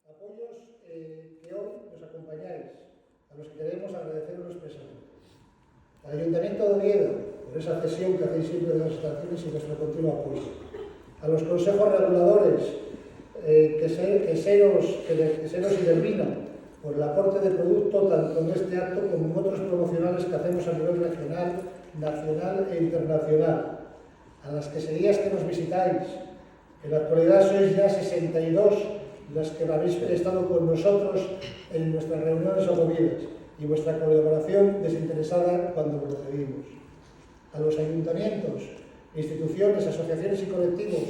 Apoyos que hoy nos acompañáis, a los que queremos agradeceros expresamente. Al Ayuntamiento de Oviedo, por esa cesión que hacéis siempre de las instalaciones y nuestro continuo apoyo. A los consejos reguladores, queseros y del vino, por el aporte de producto tanto en este acto como en otros promocionales que hacemos a nivel regional, nacional e internacional. A las queserías que nos visitáis, en la actualidad sois ya 62 las que habéis estado con nosotros en nuestras reuniones ocurridas y vuestra colaboración desinteresada cuando lo pedimos. A los ayuntamientos, instituciones, asociaciones y colectivos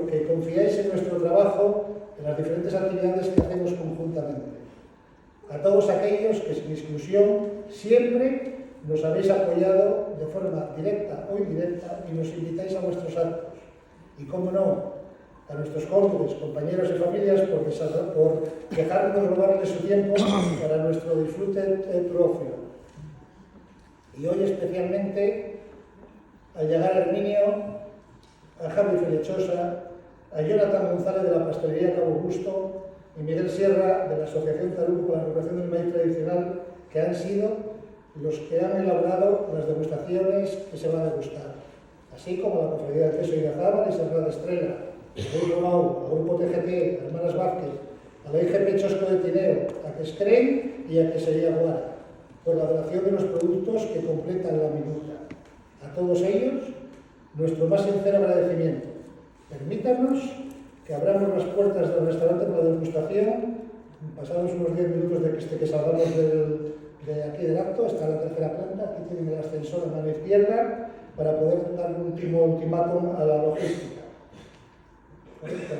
que confiáis en nuestro trabajo en las diferentes actividades que hacemos conjuntamente. A todos aquellos que sin exclusión siempre nos habéis apoyado de forma directa o indirecta y nos invitáis a vuestros actos. Y cómo no, a nuestros cómplices, compañeros y familias por dejarnos robarles su tiempo para nuestro disfrute propio. Y hoy especialmente al llegar a Herminio, a Javi Felechosa, a Jonathan González de la Pastelería Cabo Justo y Miguel Sierra de la Asociación Taruco para la Recuperación del Maíz Tradicional, que han sido los que han elaborado las degustaciones que se van a degustar, así como a la Cofradía del Queso Igazábal y Serra de Estrella, a Grupo Mau, a Grupo TGT, a Hermanas Vázquez, a la IGP Chosco de Tineo, a Quescreen y a Quesería Guara, por la donación de los productos que completan la minuta. A todos ellos, nuestro más sincero agradecimiento. Permítanos que abramos las puertas del restaurante para la degustación, pasados unos 10 minutos de que salgamos de aquí del acto, está la tercera planta, aquí tienen el ascensor a mano izquierda, para poder dar un último ultimátum a la logística. ¿Correcto?